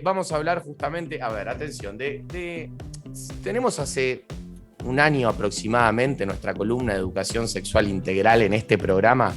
Vamos a hablar justamente, a ver, atención, tenemos hace un año aproximadamente nuestra columna de educación sexual integral en este programa.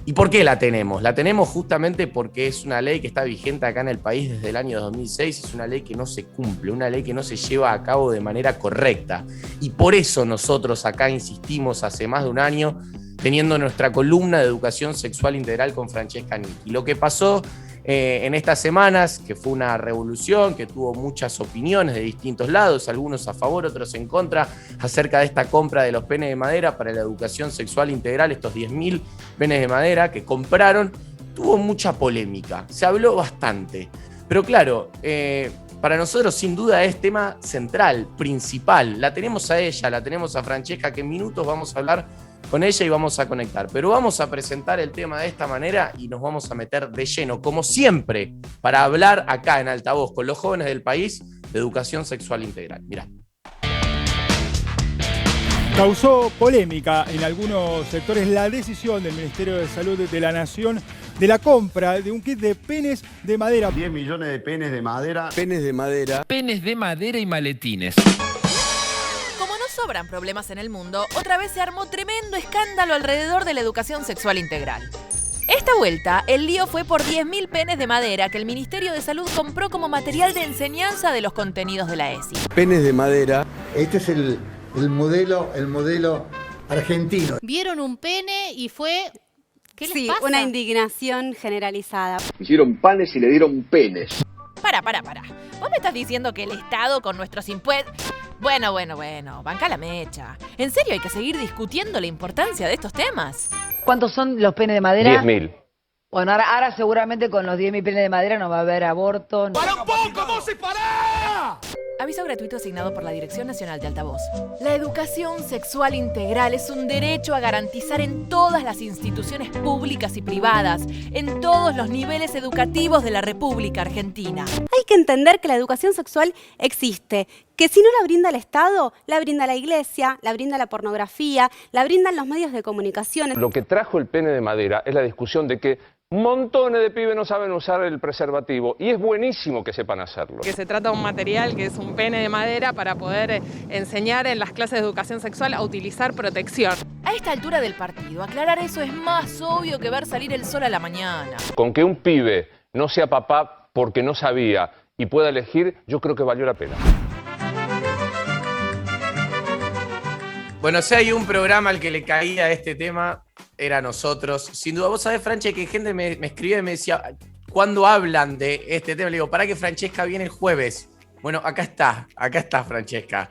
¿Y por qué la tenemos? La tenemos justamente porque es una ley que está vigente acá en el país desde el año 2006, es una ley que no se cumple, una ley que no se lleva a cabo de manera correcta. Y por eso nosotros acá insistimos hace más de un año teniendo nuestra columna de educación sexual integral con Francesca Nicchi. Lo que pasó en estas semanas, que fue una revolución, que tuvo muchas opiniones de distintos lados, algunos a favor, otros en contra, acerca de esta compra de los penes de madera para la educación sexual integral, estos 10.000 penes de madera que compraron, tuvo mucha polémica, se habló bastante. Pero claro, para nosotros sin duda es tema central, principal. La tenemos a ella, la tenemos a Francesca, que en minutos vamos a hablar con ella y vamos a conectar. Pero vamos a presentar el tema de esta manera y nos vamos a meter de lleno, como siempre, para hablar acá en Altavoz con los jóvenes del país de educación sexual integral. Mirá. Causó polémica en algunos sectores la decisión del Ministerio de Salud de la Nación de la compra de un kit de penes de madera. 10 millones de penes de madera. Penes de madera. Penes de madera y maletines. Como no sobran problemas en el mundo, otra vez se armó tremendo escándalo alrededor de la educación sexual integral. Esta vuelta, el lío fue por 10.000 penes de madera que el Ministerio de Salud compró como material de enseñanza de los contenidos de la ESI. Penes de madera. Este es el modelo argentino. Vieron un pene y fue... ¿Qué les Sí, pasa? una indignación generalizada. Hicieron panes y le dieron penes. Para. ¿Vos me estás diciendo que el Estado con nuestros impuestos... Bueno, banca la mecha. ¿En serio hay que seguir discutiendo la importancia de estos temas? ¿Cuántos son los penes de madera? 10.000. Bueno, ahora seguramente con los 10.000 penes de madera no va a haber aborto. ¡Para un poco, vos se pará! Aviso gratuito asignado por la Dirección Nacional de Altavoz. La educación sexual integral es un derecho a garantizar en todas las instituciones públicas y privadas, en todos los niveles educativos de la República Argentina. Hay que entender que la educación sexual existe, que si no la brinda el Estado, la brinda la Iglesia, la brinda la pornografía, la brindan los medios de comunicación. Lo que trajo el pene de madera es la discusión de que montones de pibes no saben usar el preservativo y es buenísimo que sepan hacerlo. Que se trata de un material que es un pene de madera para poder enseñar en las clases de educación sexual a utilizar protección. A esta altura del partido, aclarar eso es más obvio que ver salir el sol a la mañana. Con que un pibe no sea papá porque no sabía y pueda elegir, yo creo que valió la pena. Bueno, si hay un programa al que le caía este tema, era nosotros. Sin duda, vos sabés, Franche, que gente me escribía y me decía, ¿cuándo hablan de este tema? Le digo, para que Francesca viene el jueves. Bueno, acá está Francesca.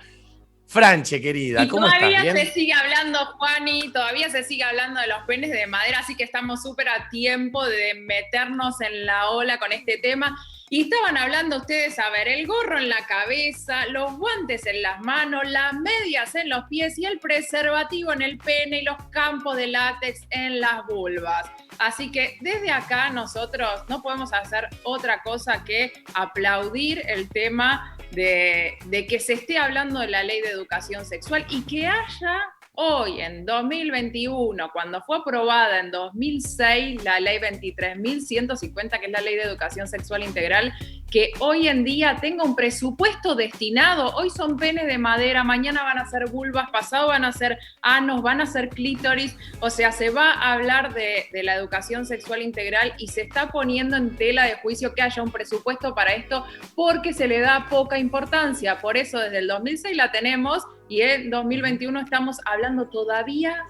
Franche, querida, ¿cómo estás? Todavía ¿Bien? se sigue hablando, Juani, todavía se sigue hablando de los penes de madera, así que estamos súper a tiempo de meternos en la ola con este tema. Y estaban hablando ustedes, a ver, el gorro en la cabeza, los guantes en las manos, las medias en los pies y el preservativo en el pene y los campos de látex en las vulvas. Así que desde acá nosotros no podemos hacer otra cosa que aplaudir el tema de que se esté hablando de la ley de educación sexual y que haya hoy, en 2021, cuando fue aprobada en 2006 la ley 23.150, que es la ley de educación sexual integral, que hoy en día tenga un presupuesto destinado. Hoy son penes de madera, mañana van a ser vulvas, pasado van a ser anos, van a ser clítoris. O sea, se va a hablar de la educación sexual integral y se está poniendo en tela de juicio que haya un presupuesto para esto porque se le da poca importancia. Por eso desde el 2006 la tenemos y en 2021 estamos hablando todavía,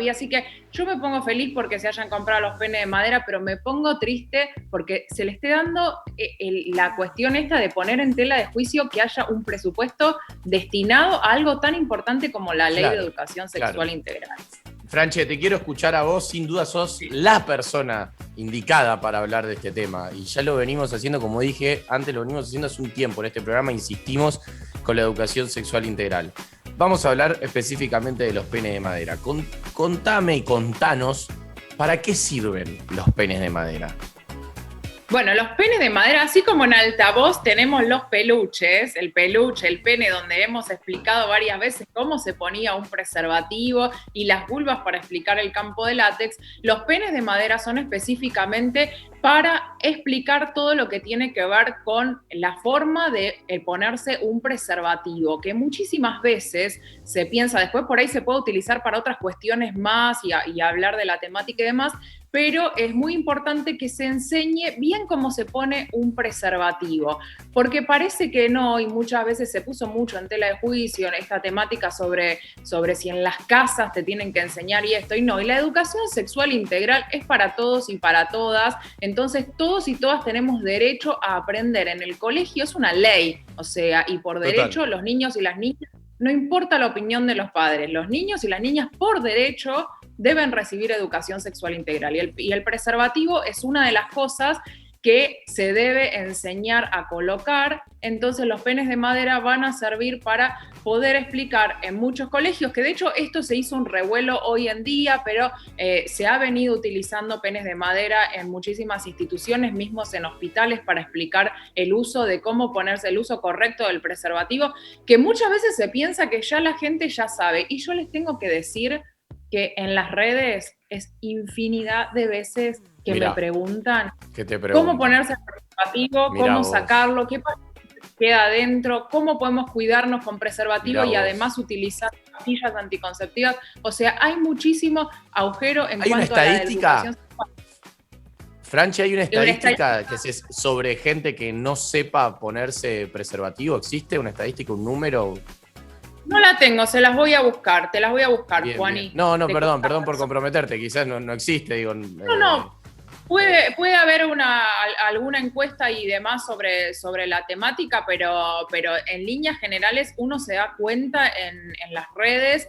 así que yo me pongo feliz porque se hayan comprado los penes de madera, pero me pongo triste porque se le esté dando la cuestión esta de poner en tela de juicio que haya un presupuesto destinado a algo tan importante como la ley de educación sexual integral. Franche, te quiero escuchar a vos, sin duda sos la persona indicada para hablar de este tema. Y ya lo venimos haciendo, como dije antes, lo venimos haciendo hace un tiempo en este programa, insistimos con la educación sexual integral. Vamos a hablar específicamente de los penes de madera. Contame y contanos, ¿para qué sirven los penes de madera? Bueno, los penes de madera, así como en Altavoz tenemos los peluches, el peluche, el pene, donde hemos explicado varias veces cómo se ponía un preservativo y las vulvas para explicar el campo de látex, los penes de madera son específicamente para explicar todo lo que tiene que ver con la forma de ponerse un preservativo, que muchísimas veces se piensa, después por ahí se puede utilizar para otras cuestiones más y hablar de la temática y demás, pero es muy importante que se enseñe bien cómo se pone un preservativo, porque parece que no, y muchas veces se puso mucho en tela de juicio en esta temática sobre si en las casas te tienen que enseñar y esto, y no, y la educación sexual integral es para todos y para todas, entonces todos y todas tenemos derecho a aprender en el colegio, es una ley, o sea, y por derecho los niños y las niñas, no importa la opinión de los padres, los niños y las niñas por derecho deben recibir educación sexual integral. Y el preservativo es una de las cosas que se debe enseñar a colocar. Entonces los penes de madera van a servir para poder explicar en muchos colegios, que de hecho esto se hizo un revuelo hoy en día, pero se ha venido utilizando penes de madera en muchísimas instituciones, mismos en hospitales, para explicar el uso de cómo ponerse el uso correcto del preservativo, que muchas veces se piensa que ya la gente ya sabe. Y yo les tengo que decir que en las redes es infinidad de veces que me preguntan cómo ponerse el preservativo, cómo sacarlo, qué queda adentro, cómo podemos cuidarnos con preservativo y además utilizar pastillas anticonceptivas. O sea, hay muchísimo agujero en cuanto a la educación sexual. Franchi, ¿hay una estadística que es sobre gente que no sepa ponerse preservativo? ¿Existe una estadística, un número? No la tengo, te las voy a buscar, bien, Juani. Bien. No, perdón por comprometerte, quizás no existe, digo. No. Puede haber alguna encuesta y demás sobre la temática, pero en líneas generales uno se da cuenta en las redes,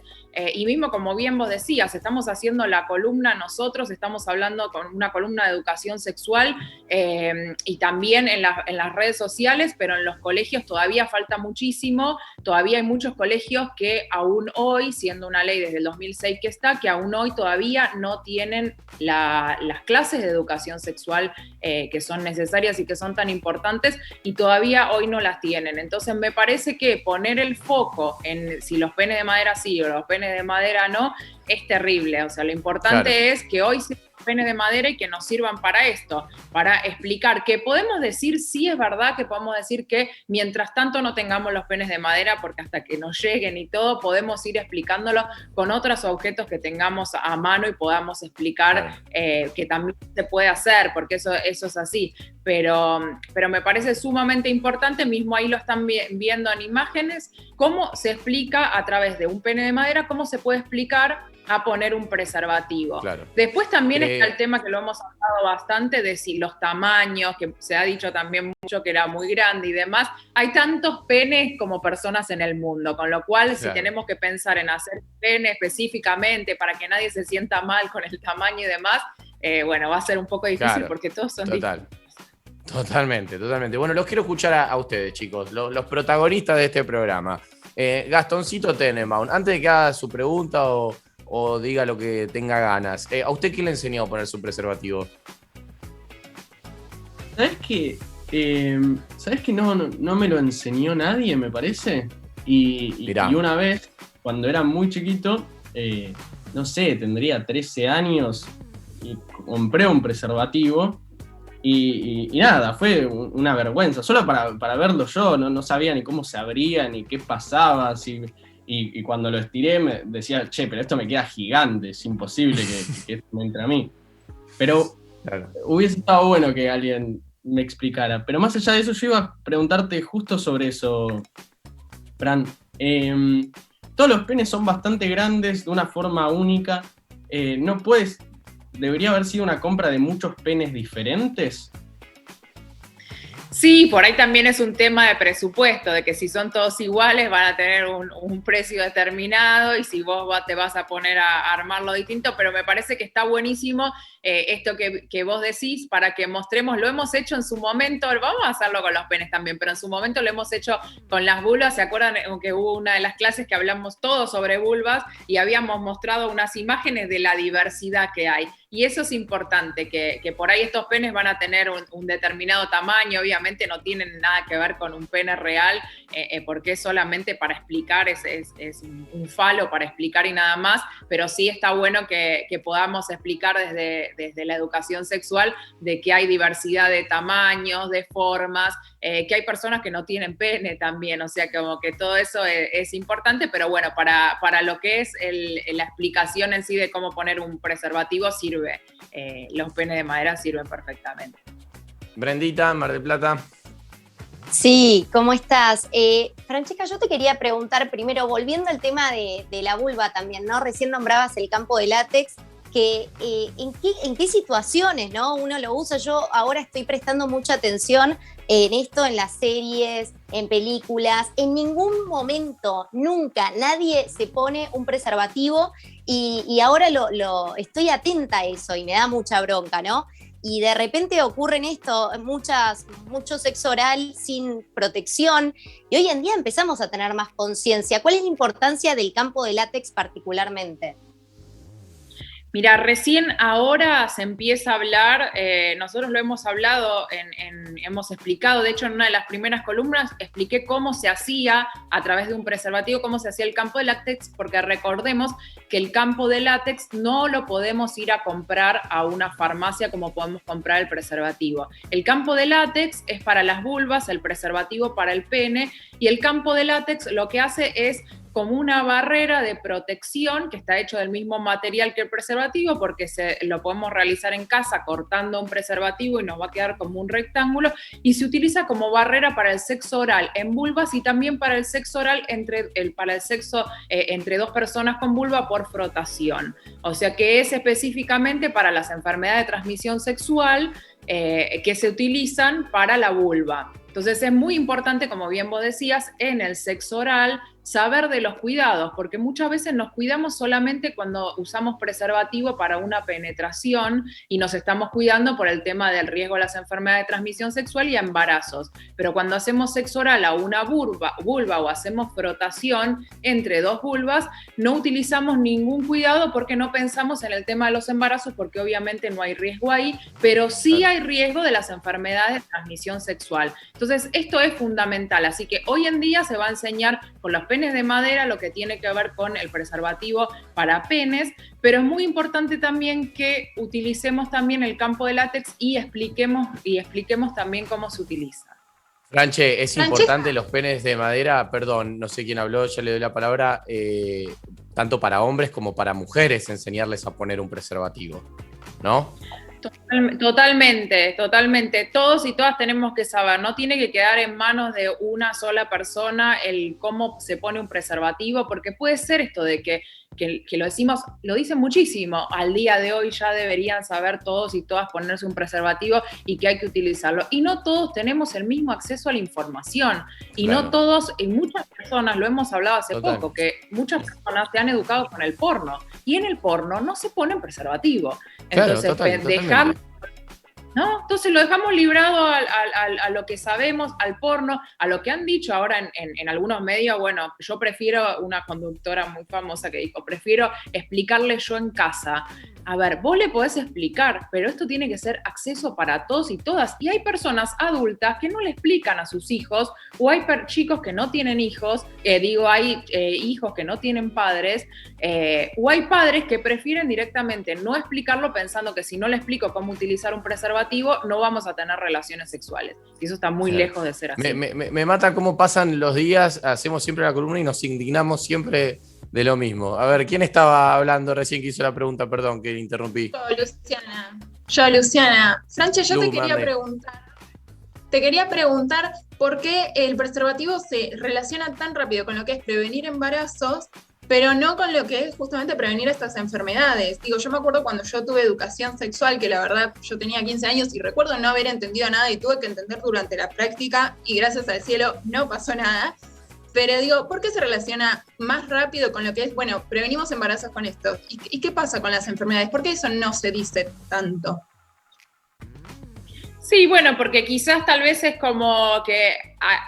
y mismo como bien vos decías, estamos haciendo la columna nosotros, estamos hablando con una columna de educación sexual y también en las redes sociales, pero en los colegios todavía falta muchísimo, todavía hay muchos colegios que aún hoy, siendo una ley desde el 2006 que aún hoy todavía no tienen las clases de educación sexual que son necesarias y que son tan importantes, y todavía hoy no las tienen. Entonces me parece que poner el foco en si los penes de madera sí o los penes de madera no, es terrible. O sea, lo importante es que hoy sí penes de madera y que nos sirvan para esto, para explicar que podemos decir, sí es verdad que podemos decir que mientras tanto no tengamos los penes de madera, porque hasta que nos lleguen y todo, podemos ir explicándolo con otros objetos que tengamos a mano y podamos explicar que también se puede hacer, porque eso es así. Pero me parece sumamente importante, mismo ahí lo están viendo en imágenes, cómo se explica a través de un pene de madera, cómo se puede explicar a poner un preservativo. Claro. Después también está el tema que lo hemos hablado bastante de si los tamaños, que se ha dicho también mucho que era muy grande y demás. Hay tantos penes como personas en el mundo, con lo cual si tenemos que pensar en hacer pene específicamente para que nadie se sienta mal con el tamaño y demás, bueno, va a ser un poco difícil porque todos son distintos. Totalmente. Bueno, los quiero escuchar a ustedes, chicos, los protagonistas de este programa. Gastoncito Tenenbaum, antes de que haga su pregunta o diga lo que tenga ganas, ¿a usted quién le enseñó a poner su preservativo? ¿Sabes que no me lo enseñó nadie, me parece? Y una vez, cuando era muy chiquito, no sé, tendría 13 años, y compré un preservativo. Y nada, fue una vergüenza, solo para verlo yo, no sabía ni cómo se abría, ni qué pasaba, y cuando lo estiré me decía, che, pero esto me queda gigante, es imposible que esto me entre a mí. Pero hubiese estado bueno que alguien me explicara. Pero más allá de eso, yo iba a preguntarte justo sobre eso, Fran. Todos los penes son bastante grandes, de una forma única. ¿Debería haber sido una compra de muchos penes diferentes? Sí, por ahí también es un tema de presupuesto, de que si son todos iguales van a tener un precio determinado y si vos te vas a poner a armarlo distinto, pero me parece que está buenísimo esto que vos decís para que mostremos, lo hemos hecho en su momento, vamos a hacerlo con los penes también, pero en su momento lo hemos hecho con las vulvas. ¿Se acuerdan que hubo una de las clases que hablamos todos sobre vulvas y habíamos mostrado unas imágenes de la diversidad que hay? y eso es importante, que por ahí estos penes van a tener un determinado tamaño, obviamente no tienen nada que ver con un pene real, porque es solamente para explicar, es un falo para explicar y nada más, pero sí está bueno que podamos explicar desde la educación sexual de que hay diversidad de tamaños, de formas, que hay personas que no tienen pene también, o sea, como que todo eso es importante, pero bueno, para lo que es la explicación en sí de cómo poner un preservativo sirve, los penes de madera sirven perfectamente. Brendita, Mar del Plata. Sí, ¿cómo estás? Francesca, yo te quería preguntar primero, volviendo al tema de la vulva también, ¿no? Recién nombrabas el campo de látex, que ¿en qué situaciones, ¿no? Uno lo usa. Yo ahora estoy prestando mucha atención en esto, en las series, en películas. En ningún momento, nunca, nadie se pone un preservativo y ahora estoy atenta a eso y me da mucha bronca, ¿no? Y de repente ocurren esto, mucho sexo oral sin protección, y hoy en día empezamos a tener más conciencia. ¿Cuál es la importancia del campo de látex particularmente? Mira, recién ahora se empieza a hablar, nosotros lo hemos hablado, hemos explicado, de hecho en una de las primeras columnas expliqué cómo se hacía a través de un preservativo, cómo se hacía el campo de látex, porque recordemos que el campo de látex no lo podemos ir a comprar a una farmacia como podemos comprar el preservativo. El campo de látex es para las vulvas, el preservativo para el pene, y el campo de látex lo que hace es como una barrera de protección que está hecho del mismo material que el preservativo, porque lo podemos realizar en casa cortando un preservativo y nos va a quedar como un rectángulo, y se utiliza como barrera para el sexo oral en vulvas y también para el sexo oral entre dos personas con vulva por frotación. O sea que es específicamente para las enfermedades de transmisión sexual que se utilizan para la vulva. Entonces es muy importante, como bien vos decías, en el sexo oral saber de los cuidados, porque muchas veces nos cuidamos solamente cuando usamos preservativo para una penetración y nos estamos cuidando por el tema del riesgo de las enfermedades de transmisión sexual y embarazos. Pero cuando hacemos sexo oral a una vulva o hacemos frotación entre dos vulvas, no utilizamos ningún cuidado porque no pensamos en el tema de los embarazos, porque obviamente no hay riesgo ahí, pero sí hay riesgo de las enfermedades de transmisión sexual. Entonces esto es fundamental, así que hoy en día se va a enseñar con los penes de madera lo que tiene que ver con el preservativo para penes, pero es muy importante también que utilicemos también el campo de látex y expliquemos también cómo se utiliza. Franche, es importante los penes de madera, perdón, no sé quién habló, ya le doy la palabra, tanto para hombres como para mujeres enseñarles a poner un preservativo, ¿no? Totalmente. Todos y todas tenemos que saber, no tiene que quedar en manos de una sola persona el cómo se pone un preservativo, porque puede ser esto de que lo dicen muchísimo, al día de hoy ya deberían saber todos y todas ponerse un preservativo y que hay que utilizarlo. Y no todos tenemos el mismo acceso a la información, y claro, no todos, y muchas personas, lo hemos hablado hace poco, que muchas personas se han educado con el porno, y en el porno no se ponen preservativo. Entonces, claro, ¿no? Entonces lo dejamos librado a lo que sabemos, al porno, a lo que han dicho ahora en algunos medios. Bueno, yo prefiero, una conductora muy famosa que dijo, prefiero explicarle yo en casa. A ver, vos le podés explicar, pero esto tiene que ser acceso para todos y todas. Y hay personas adultas que no le explican a sus hijos, o hay chicos que no tienen hijos, hay hijos que no tienen padres, o hay padres que prefieren directamente no explicarlo pensando que si no le explico cómo utilizar un preservativo, no vamos a tener relaciones sexuales. Y eso está muy lejos de ser así. Me mata cómo pasan los días, hacemos siempre la columna y nos indignamos siempre de lo mismo. A ver, ¿quién estaba hablando recién que hizo la pregunta? Perdón, que interrumpí. Yo, Luciana. Franche, yo te quería preguntar por qué el preservativo se relaciona tan rápido con lo que es prevenir embarazos, pero no con lo que es justamente prevenir estas enfermedades. Digo, yo me acuerdo cuando yo tuve educación sexual, que la verdad yo tenía 15 años y recuerdo no haber entendido nada y tuve que entender durante la práctica, y gracias al cielo no pasó nada. Pero digo, ¿por qué se relaciona más rápido con lo que es, bueno, prevenimos embarazos con esto? ¿Y qué pasa con las enfermedades? ¿Por qué eso no se dice tanto? Sí, bueno, porque quizás tal vez es como que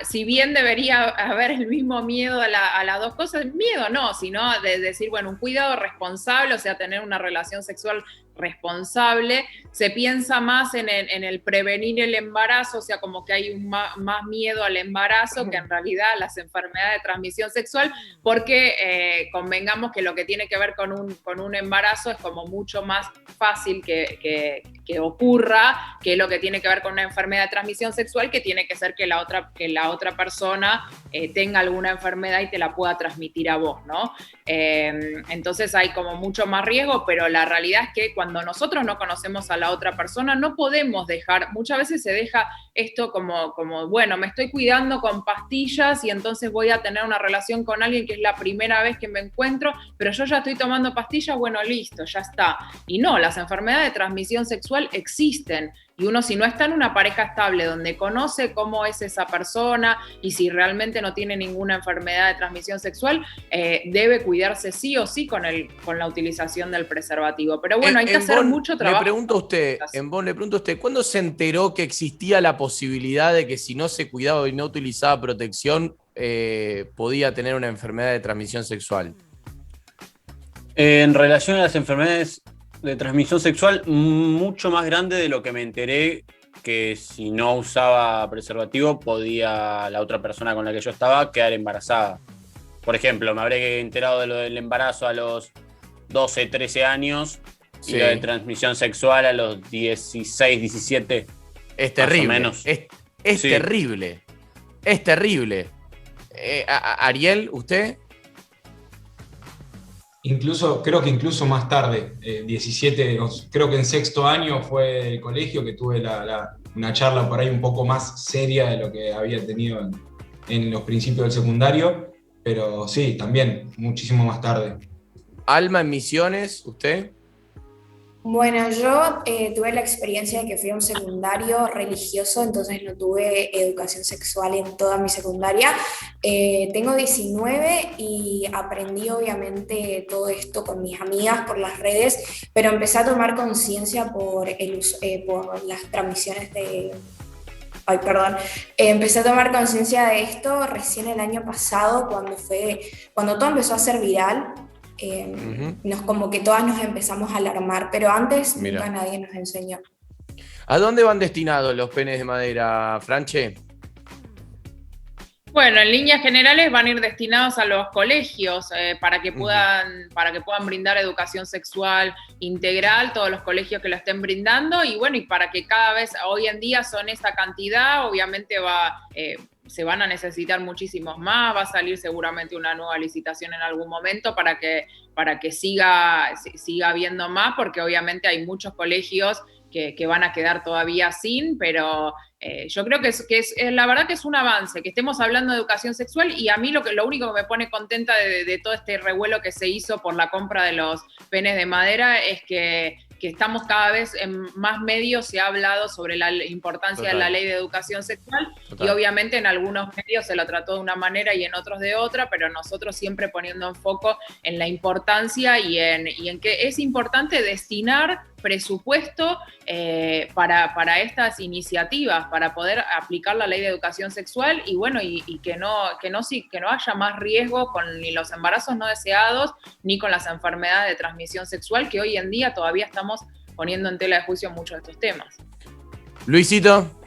si bien debería haber el mismo miedo a las dos cosas, miedo no, sino de decir, bueno, un cuidado responsable, o sea, tener una relación sexual responsable, se piensa más en el prevenir el embarazo, o sea, como que hay más miedo al embarazo que en realidad a las enfermedades de transmisión sexual, porque convengamos que lo que tiene que ver con un embarazo es como mucho más fácil que ocurra que lo que tiene que ver con una enfermedad de transmisión sexual, que tiene que ser que la otra persona tenga alguna enfermedad y te la pueda transmitir a vos, ¿no? Entonces hay como mucho más riesgo, pero la realidad es que cuando nosotros no conocemos a la otra persona, no podemos dejar, muchas veces se deja esto como bueno, me estoy cuidando con pastillas y entonces voy a tener una relación con alguien que es la primera vez que me encuentro, pero yo ya estoy tomando pastillas, bueno, listo, ya está. Y no, las enfermedades de transmisión sexual existen. Y uno, si no está en una pareja estable donde conoce cómo es esa persona y si realmente no tiene ninguna enfermedad de transmisión sexual, debe cuidarse sí o sí con la utilización del preservativo. Pero bueno, hay que hacer mucho trabajo. Le pregunto a usted, ¿cuándo se enteró que existía la posibilidad de que si no se cuidaba y no utilizaba protección, podía tener una enfermedad de transmisión sexual? En relación a las enfermedades de transmisión sexual, mucho más grande de lo que me enteré, que si no usaba preservativo podía la otra persona con la que yo estaba quedar embarazada. Por ejemplo, me habré enterado de lo del embarazo a los 12, 13 años, sí, y lo de transmisión sexual a los 16, 17. Es terrible. Más o menos. Es sí. Terrible. Es terrible. Ariel, ¿usted? Creo que incluso más tarde, 17, creo que en sexto año fue el colegio que tuve una charla por ahí un poco más seria de lo que había tenido en los principios del secundario, pero sí, también, muchísimo más tarde. Alma, en Misiones, ¿usted? Bueno, yo tuve la experiencia de que fui a un secundario religioso, entonces no tuve educación sexual en toda mi secundaria. Tengo 19 y aprendí obviamente todo esto con mis amigas por las redes, pero empecé a tomar conciencia por las transmisiones de... Ay, perdón. Empecé a tomar conciencia de esto recién el año pasado, cuando todo empezó a ser viral. Como que todas nos empezamos a alarmar, pero antes nunca nadie nos enseñó. ¿A dónde van destinados los penes de madera, Franche? Bueno, en líneas generales van a ir destinados a los colegios para que puedan brindar educación sexual integral, todos los colegios que lo estén brindando, y bueno, y para que cada vez, hoy en día son esa cantidad, obviamente se van a necesitar muchísimos más, va a salir seguramente una nueva licitación en algún momento para que siga habiendo más, porque obviamente hay muchos colegios que van a quedar todavía sin, pero yo creo que es la verdad que es un avance, que estemos hablando de educación sexual, y a mí lo único que me pone contenta de todo este revuelo que se hizo por la compra de los penes de madera es que estamos cada vez en más medios, se ha hablado sobre la importancia de la ley de educación sexual. Total. Y obviamente en algunos medios se lo trató de una manera y en otros de otra, pero nosotros siempre poniendo en foco en la importancia y en que es importante destinar presupuesto para estas iniciativas, para poder aplicar la ley de educación sexual y bueno, y que no haya más riesgo con ni los embarazos no deseados ni con las enfermedades de transmisión sexual, que hoy en día todavía estamos poniendo en tela de juicio muchos de estos temas. Luisito.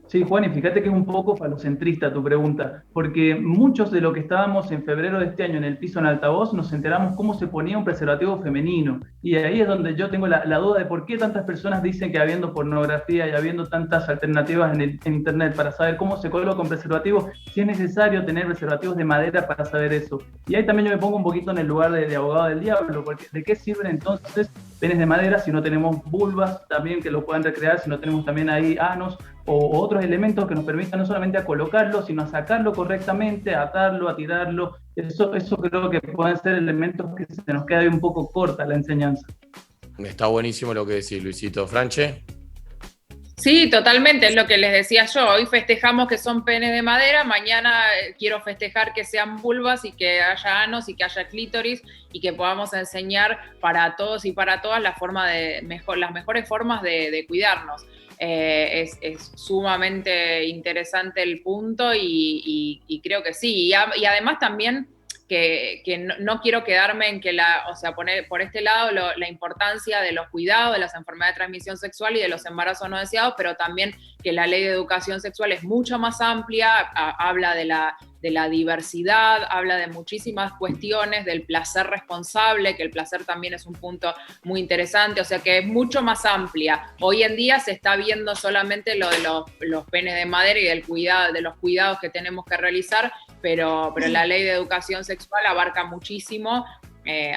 Sí, Juan, y fíjate que es un poco falocentrista tu pregunta, porque muchos de lo que estábamos en febrero de este año en el piso en altavoz nos enteramos cómo se ponía un preservativo femenino, y ahí es donde yo tengo la duda de por qué tantas personas dicen que habiendo pornografía y habiendo tantas alternativas en internet para saber cómo se coloca un preservativo, si es necesario tener preservativos de madera para saber eso. Y ahí también yo me pongo un poquito en el lugar de abogado del diablo, porque ¿de qué sirven entonces penes de madera si no tenemos vulvas también que lo puedan recrear, si no tenemos también ahí anos o otros elementos que nos permitan no solamente a colocarlo, sino a sacarlo correctamente, a atarlo, a tirarlo? Eso creo que pueden ser elementos que se nos queda un poco corta la enseñanza. Está buenísimo lo que decís, Luisito. ¿Franche? Sí, totalmente, es lo que les decía yo. Hoy festejamos que son penes de madera, mañana quiero festejar que sean vulvas y que haya anos y que haya clítoris y que podamos enseñar para todos y para todas las mejores formas de cuidarnos. es sumamente interesante el punto y creo que sí. Y además también que no quiero quedarme en que poner por este lado la importancia de los cuidados de las enfermedades de transmisión sexual y de los embarazos no deseados, pero también que la ley de educación sexual es mucho más amplia, habla de la diversidad, habla de muchísimas cuestiones, del placer responsable, que el placer también es un punto muy interesante, o sea que es mucho más amplia. Hoy en día se está viendo solamente lo de los penes de madera y de los cuidados que tenemos que realizar, pero la ley de educación sexual abarca muchísimo,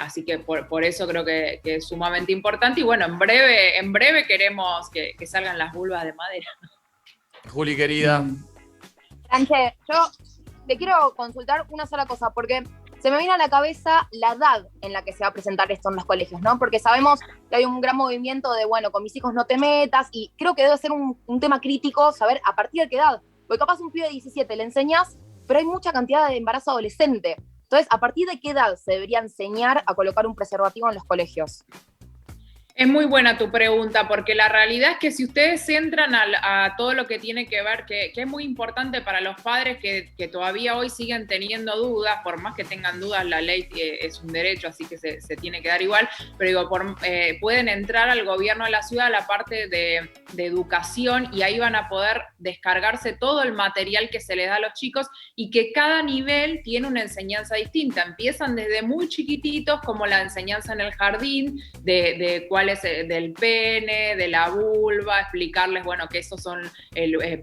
así que por eso creo que es sumamente importante. Y bueno, en breve queremos que salgan las vulvas de madera. Juli, querida. Franche, yo te quiero consultar una sola cosa, porque se me viene a la cabeza la edad en la que se va a presentar esto en los colegios, ¿no? Porque sabemos que hay un gran movimiento de, bueno, con mis hijos no te metas, y creo que debe ser un tema crítico saber a partir de qué edad. Porque capaz un pibe de 17 le enseñas, pero hay mucha cantidad de embarazo adolescente. Entonces, ¿a partir de qué edad se debería enseñar a colocar un preservativo en los colegios? Es muy buena tu pregunta, porque la realidad es que si ustedes entran a todo lo que tiene que ver, que es muy importante para los padres que todavía hoy siguen teniendo dudas, por más que tengan dudas, la ley es un derecho, así que se tiene que dar igual, pero digo, pueden entrar al gobierno de la ciudad, a la parte de educación, y ahí van a poder descargarse todo el material que se les da a los chicos, y que cada nivel tiene una enseñanza distinta. Empiezan desde muy chiquititos, como la enseñanza en el jardín, de cuál es del pene, de la vulva, explicarles, bueno, que esos son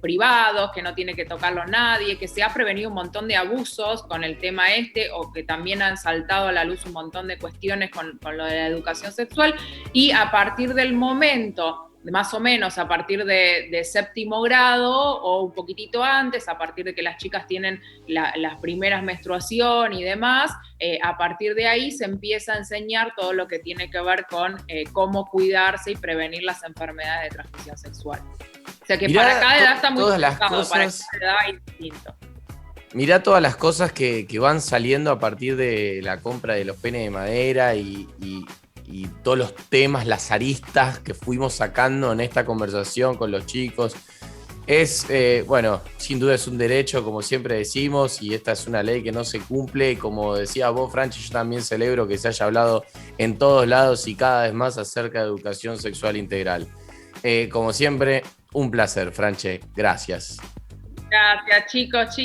privados, que no tiene que tocarlo nadie, que se ha prevenido un montón de abusos con el tema o que también han saltado a la luz un montón de cuestiones con lo de la educación sexual, y a partir del momento, más o menos a partir de séptimo grado o un poquitito antes, a partir de que las chicas tienen las primeras menstruación y demás, a partir de ahí se empieza a enseñar todo lo que tiene que ver con cómo cuidarse y prevenir las enfermedades de transmisión sexual. O sea que para cada edad está muy enfocado, para cada edad es distinto. Mirá todas las cosas que van saliendo a partir de la compra de los penes de madera y todos los temas, las aristas que fuimos sacando en esta conversación con los chicos. Bueno, sin duda es un derecho, como siempre decimos, y esta es una ley que no se cumple, y como decía vos, Franchi, yo también celebro que se haya hablado en todos lados y cada vez más acerca de educación sexual integral. Como siempre, un placer, Franchi, gracias. Gracias, chicos.